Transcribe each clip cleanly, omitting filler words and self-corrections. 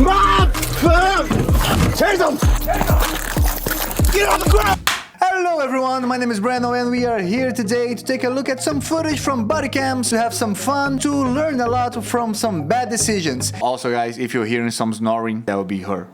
Mom! Chase him! Get on the ground! Hello everyone, my name is Breno and we are here today to take a look at some footage from Bodycams, to have some fun, to learn a lot from some bad decisions. Also guys, if you're hearing some snoring, that will be her.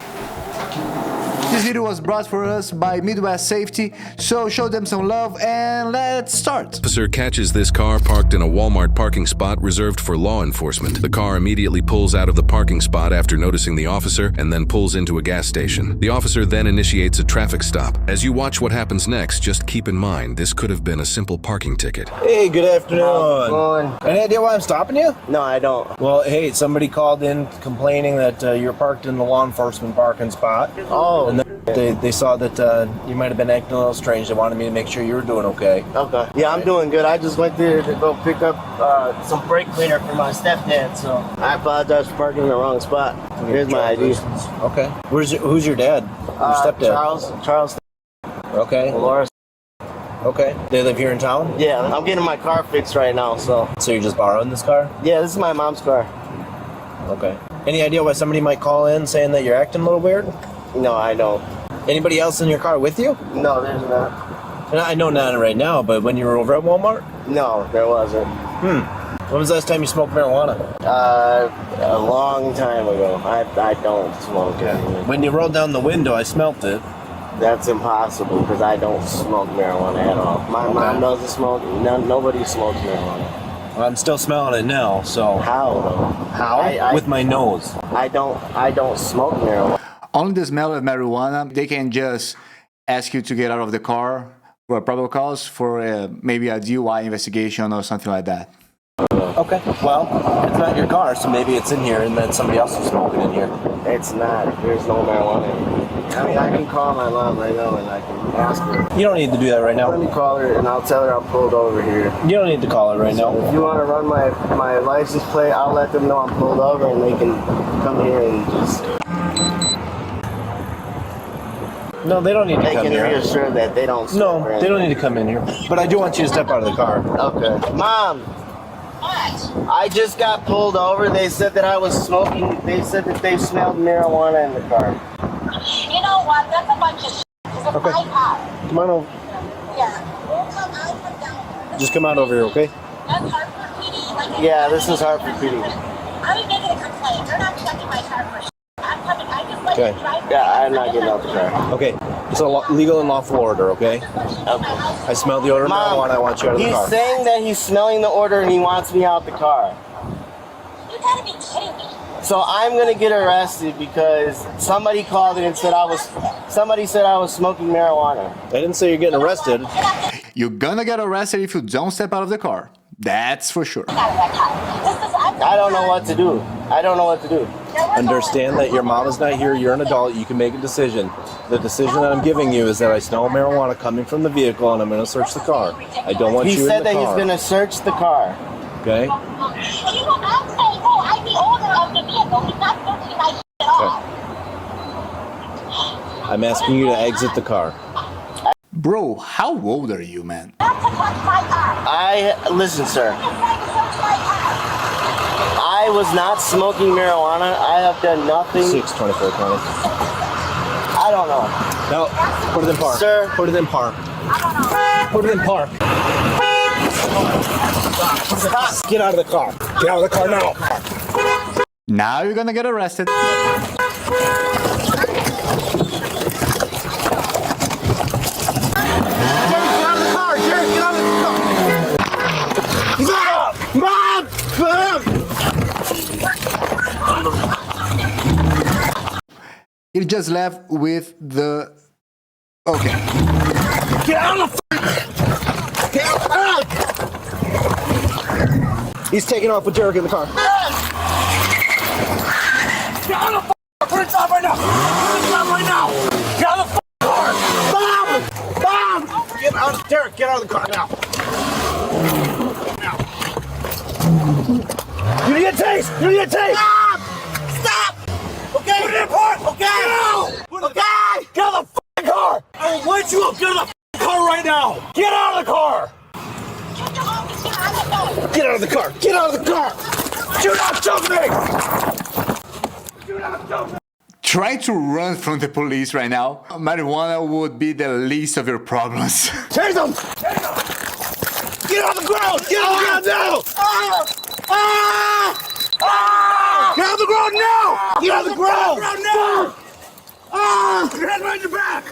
This video was brought for us by Midwest Safety, so show them some love and let's start. Officer catches this car parked in a Walmart parking spot reserved for law enforcement. The car immediately pulls out of the parking spot after noticing the officer and then pulls into a gas station. The officer then initiates a traffic stop. As you watch what happens next, just keep in mind this could have been a simple parking ticket. Hey, good afternoon. How's it going? Any idea why I'm stopping you? No, I don't. Well, hey, somebody called in complaining that you're parked in the law enforcement parking spot. Oh. And they saw that you might have been acting a little strange. They wanted me to make sure you were doing okay. Okay. Yeah, I'm doing good. I just went there to go pick up some brake cleaner for my stepdad, so I apologize for parking in the wrong spot. Here's my ID. Okay. Who's your dad? Your stepdad? Charles. Okay. Laura. Okay. They live here in town? Yeah, I'm getting my car fixed right now, so. So you're just borrowing this car? Yeah, this is my mom's car. Okay. Any idea why somebody might call in saying that you're acting a little weird? No, I don't. Anybody else in your car with you? No, there's not. And I know not right now, but when you were over at Walmart? No, there wasn't. When was the last time you smoked marijuana? A long time ago. I don't smoke it. When you rolled down the window, I smelt it. That's impossible because I don't smoke marijuana at all. My mom doesn't smoke. Nobody smokes marijuana. Well, I'm still smelling it now, so... How though? How? With my nose. I don't smoke marijuana. Only the smell of marijuana, they can just ask you to get out of the car for a probable cause for maybe a DUI investigation or something like that. Okay. Well, it's not your car, so maybe it's in here and then somebody else is smoking in here. It's not. There's no marijuana in here. I mean, I can call my mom right now and I can ask her. You don't need to do that right now. Let me call her and I'll tell her I'm pulled over here. You don't need to call her right now. If you want to run my license plate, I'll let them know I'm pulled over and they can come here and just... No, they don't need to come here. They can reassure that they don't smoke. No, they don't need to come in here. But I do want you to step out of the car. Okay. Mom! What? I just got pulled over. They said that I was smoking. They said that they smelled marijuana in the car. You know what? That's a bunch of shit. It's a bypass. Come on over. Yeah. We'll come down there. Just come out over here, okay? That's Hartford PD. Like Yeah, this is Hartford PD. I'm making a complaint. They're not checking my car for shit. I'm coming. I just let Okay. you drive. Yeah, I'm not getting out the car. Okay. It's a legal and lawful order, okay? Okay. I smell the odor of Mom, marijuana. I want you out of the car. He's saying that he's smelling the order and he wants me out the car. You gotta be kidding me. So I'm gonna get arrested because somebody called in and said somebody said I was smoking marijuana. I didn't say you're getting arrested. You're gonna get arrested if you don't step out of the car. That's for sure. I don't know what to do. I don't know what to do. Understand that your mom is not here. You're an adult. You can make a decision. The decision that I'm giving you is that I smell marijuana coming from the vehicle and I'm going to search the car. I don't want He you in the car. said that he's going to search the car. Okay? I'm the owner of the vehicle. He's not searching my shit at all. I'm asking you to exit the car. Bro, how old are you, man? Not to touch my car. Listen, sir. He's trying to search my car. I was not smoking marijuana. I have done nothing. 6/24/20. I don't know. No, put it in park. Sir. Put it in park. Put it in park. Stop. Get out of the car. Get out of the car now. Now you're gonna get arrested. He just left with the... Okay. Get out of the Get out! He's taking off with Derek in the car. Get out of the Put it down right now! Put it down right now! Get out of the car! Bob! Bob! Get out, Derek, get out of the car now! You need a taste! You need a taste! Stop! Stop! Okay! Put it in park! Okay! No! Okay! Get out of the car! I will let you up! Get out of the car right now! Get out of the car! Get out of the car! Get out of the car! Do not jump me! Try to run from the police right now. Marijuana would be the least of your problems. Chase him! Get on the ground! Get on the ground now! Get on the ground now! Get on the ground now! Put your hands behind your back!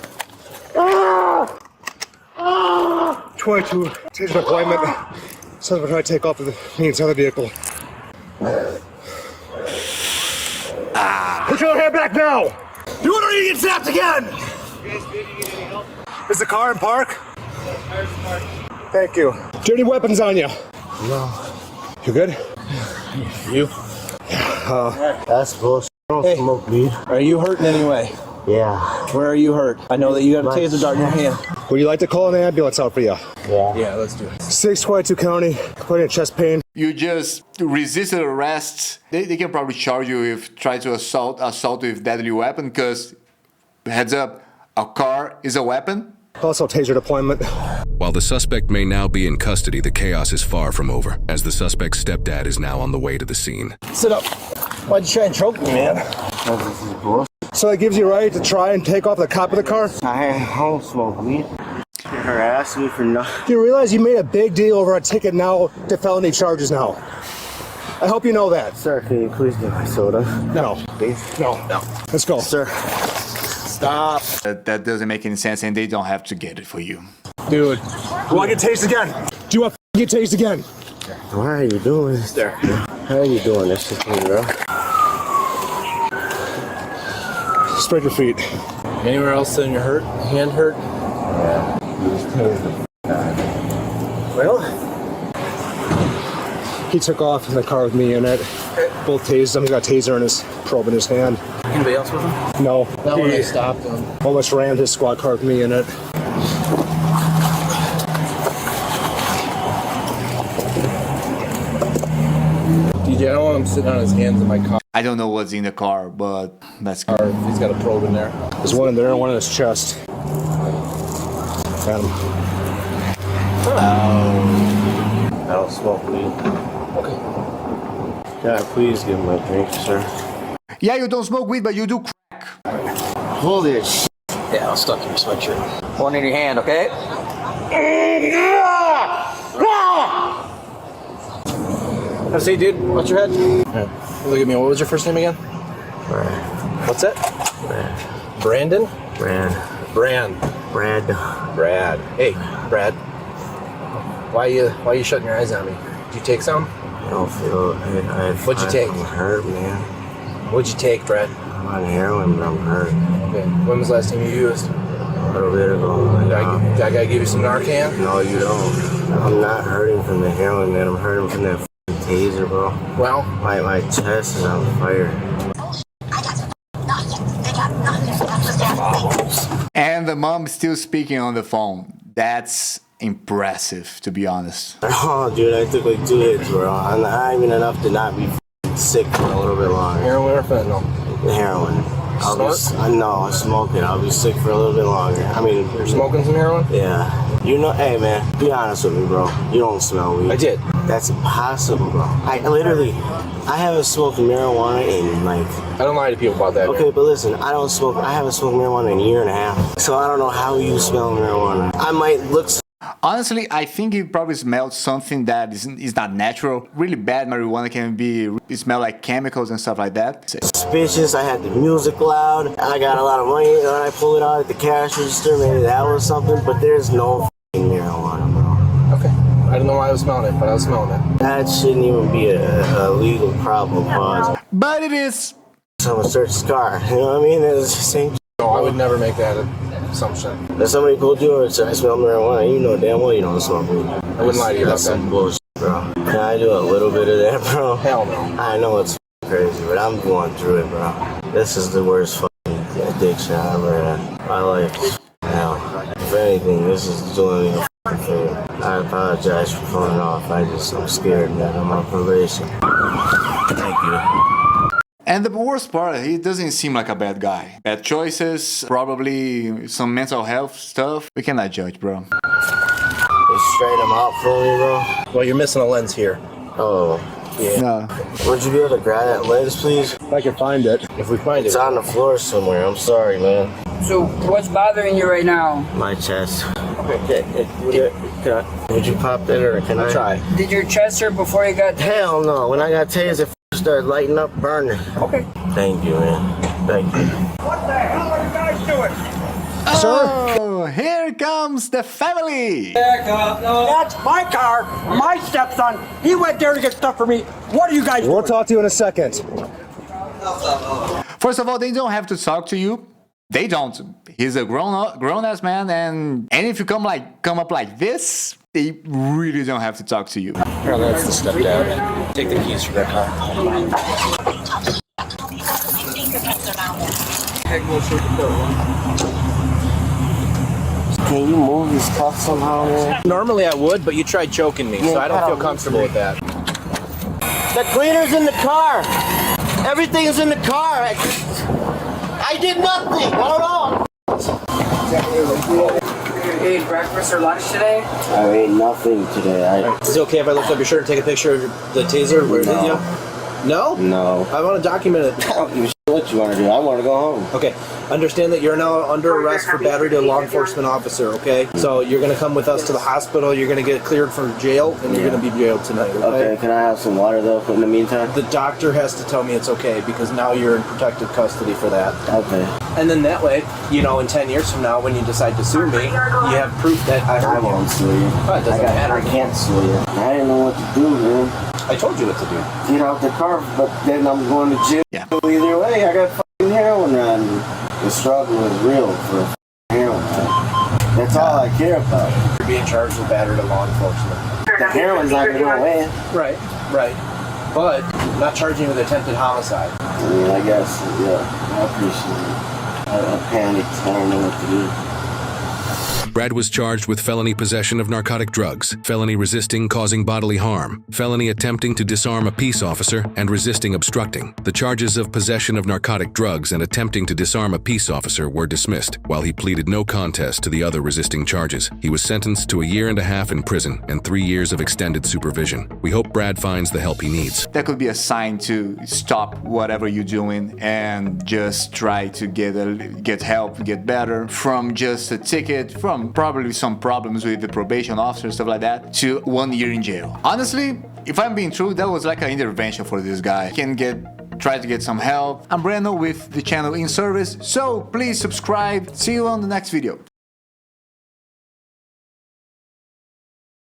22, change of appointment. Son of a try to take off with me inside the vehicle. Put your hand back now! Do it or you get zapped again! Is the car in park? Thank you. Do you have any weapons on you? No. You good? You? That's bullshit. I don't smoke weed. Are you hurting anyway? Yeah. Where are you hurt? I know that you got a taser dart in your hand. Would you like to call an ambulance out for you? Yeah, let's do it. 622 County, complaining of chest pain. You just resisted arrest. They can probably charge you if try to assault with deadly weapon, because heads up, a car is a weapon. Also taser deployment. While the suspect may now be in custody, the chaos is far from over, as the suspect's stepdad is now on the way to the scene. Sit up. Why'd you try and choke me, man? This is bullshit. So it gives you right to try and take off the cop of the car? I don't smoke weed. You're harassing me for nothing. Do you realize you made a big deal over a ticket now to felony charges now? I hope you know that. Sir, can you please get my soda? No. Please? No. Let's go. Sir. Stop. That doesn't make any sense, and they don't have to get it for you. Dude. Do you want to get tased again? Do you want to get tased again? Why are you doing this? There. How are you doing this to me, bro? Spread your feet. Anywhere else in your hurt? Hand hurt? Well, He took off in the car with me in it. Both tased him. He got a taser in his probe in his hand. Anybody else with him? No. That one He I stopped him. almost rammed his squad car with me in it. DJ, I don't want him sitting on his hands in my car. I don't know what's in the car, but that's good. Or if he's got a probe in there. There's one in there and one in his chest. Got him. I don't smoke weed. Okay. Can I please give my drink, sir? Yeah, you don't smoke weed, but you do crack. Holy shit. Yeah, I'll stuck in your sweatshirt. One in your hand, okay? Let's see, dude. Watch your head. Look at me. What was your first name again? Brad. What's that? Brad. Brandon? Brad. Brad. Brad. Brad. Hey, Brad. Why you shutting your eyes on me? Did you take some? I don't feel it. What'd you take? I'm hurt, man. What'd you take, Brad? I'm on heroin, but I'm hurt. Okay. When was the last time you used? A little bit ago. Did I gotta give you some Narcan? No, you don't. I'm not hurting from the heroin, man. I'm hurting from that taser, bro. Well, My chest is on fire. And the mom is still speaking on the phone. That's impressive, to be honest. Oh, dude, I took like 2 hits, bro. I'm not even enough to not be sick for a little bit longer. heroin or fentanyl? Heroin. Snort? No, I'm smoking. I'll be sick for a little bit longer. I mean, You're smoking some heroin? yeah. You know, hey, man, be honest with me, bro. You don't smell weed. I did. That's impossible, bro. I haven't smoked marijuana in like... I don't lie to people about that. Okay, but listen, I haven't smoked marijuana in a year and a half. So I don't know how you smell marijuana. I might look... Honestly, I think you probably smelled something that is not natural. Really bad marijuana can smell like chemicals and stuff like that. Suspicious. I had the music loud. I got a lot of money and I pulled it out at the cash register. Maybe that was something, but there's no f***ing marijuana, bro. Okay. I don't know why I was smelling it, but I was smelling it. That shouldn't even be a legal problem, pause. But it is. Someone searched his car. You know what I mean? It's the same. No, I would never make that assumption. If somebody pulled you over and said, I smell marijuana, you know damn well you don't smoke weed. I wouldn't lie to you about That's some that. bullshit, bro. Can I do a little bit of that, bro? Hell no. I know it's crazy, but I'm going through it, bro. This is the worst fucking addiction I ever had in my life. Hell, if anything, this is doing me a fucking favor. I apologize for phoning off. I'm scared, man. I'm on probation. Thank you. And the worst part, he doesn't seem like a bad guy. Bad choices, probably some mental health stuff. We cannot judge, bro. They straight him out for me, bro. Well, you're missing a lens here. Oh, Yeah. No. Would you be able to grab that lens, please? If I can find it. If we find it. It's on the floor somewhere. I'm sorry, man. So what's bothering you right now? My chest. Okay. Would you pop that or can I? Try. Did your chest hurt before you got... Hell no. When I got tased, it started lighting up, burning. Okay. Thank you, man. Thank you. What the hell are you guys doing? Oh, here comes the family. That's my car, my stepson. He went there to get stuff for me. What are you guys We'll doing? talk to you in a second. First of all, they don't have to talk to you. They don't. He's a grown-ass man, and if you come up like this, they really don't have to talk to you. Apparently that's the step down. Take the keys from their car. Can you move this cuff somehow, man? Normally I would, but you tried choking me, so I don't feel comfortable with that. The cleaner's in the car. Everything's in the car. I did nothing. Not at all. You ate breakfast or lunch today? I ate nothing today. Is it okay if I lift up your shirt and take a picture of the taser? Where did you? No? No. I want to document it. I don't give a shit what you want to do. I want to go home. Okay. Understand that you're now under arrest for battery to a law enforcement officer, okay? So you're going to come with us to the hospital, you're going to get cleared for jail, and you're going to be jailed tonight, okay? Okay, can I have some water though in the meantime? The doctor has to tell me it's okay because now you're in protective custody for that. Okay. And then that way, you know, in 10 years from now, when you decide to sue me, you have proof that I I heard you. won't sue you. Oh, it doesn't matter. I can't sue you. I didn't know what to do, man. I told you what to do. Get out the car, but then I'm going to jail. Yeah. Either way, I got fucking heroin on. The struggle is real for heroin. Man. That's all I care about. You're being charged with battery to law enforcement. The heroin's not going to go away. Right. But I'm not charging you with attempted homicide. I mean, I guess, yeah, I appreciate it. I panicked. I don't know what to do. Brad was charged with felony possession of narcotic drugs, felony resisting causing bodily harm, felony attempting to disarm a peace officer, and resisting obstructing. The charges of possession of narcotic drugs and attempting to disarm a peace officer were dismissed, while he pleaded no contest to the other resisting charges. He was sentenced to 1.5 years in prison and 3 years of extended supervision. We hope Brad finds the help he needs. That could be a sign to stop whatever you're doing and just try to get help, get better from just a ticket, from probably some problems with the probation officer, stuff like that, to 1 year in jail. Honestly, if I'm being true, that was like an intervention for this guy. He can try to get some help. I'm Breno with the channel In Service, so please subscribe. See you on the next video.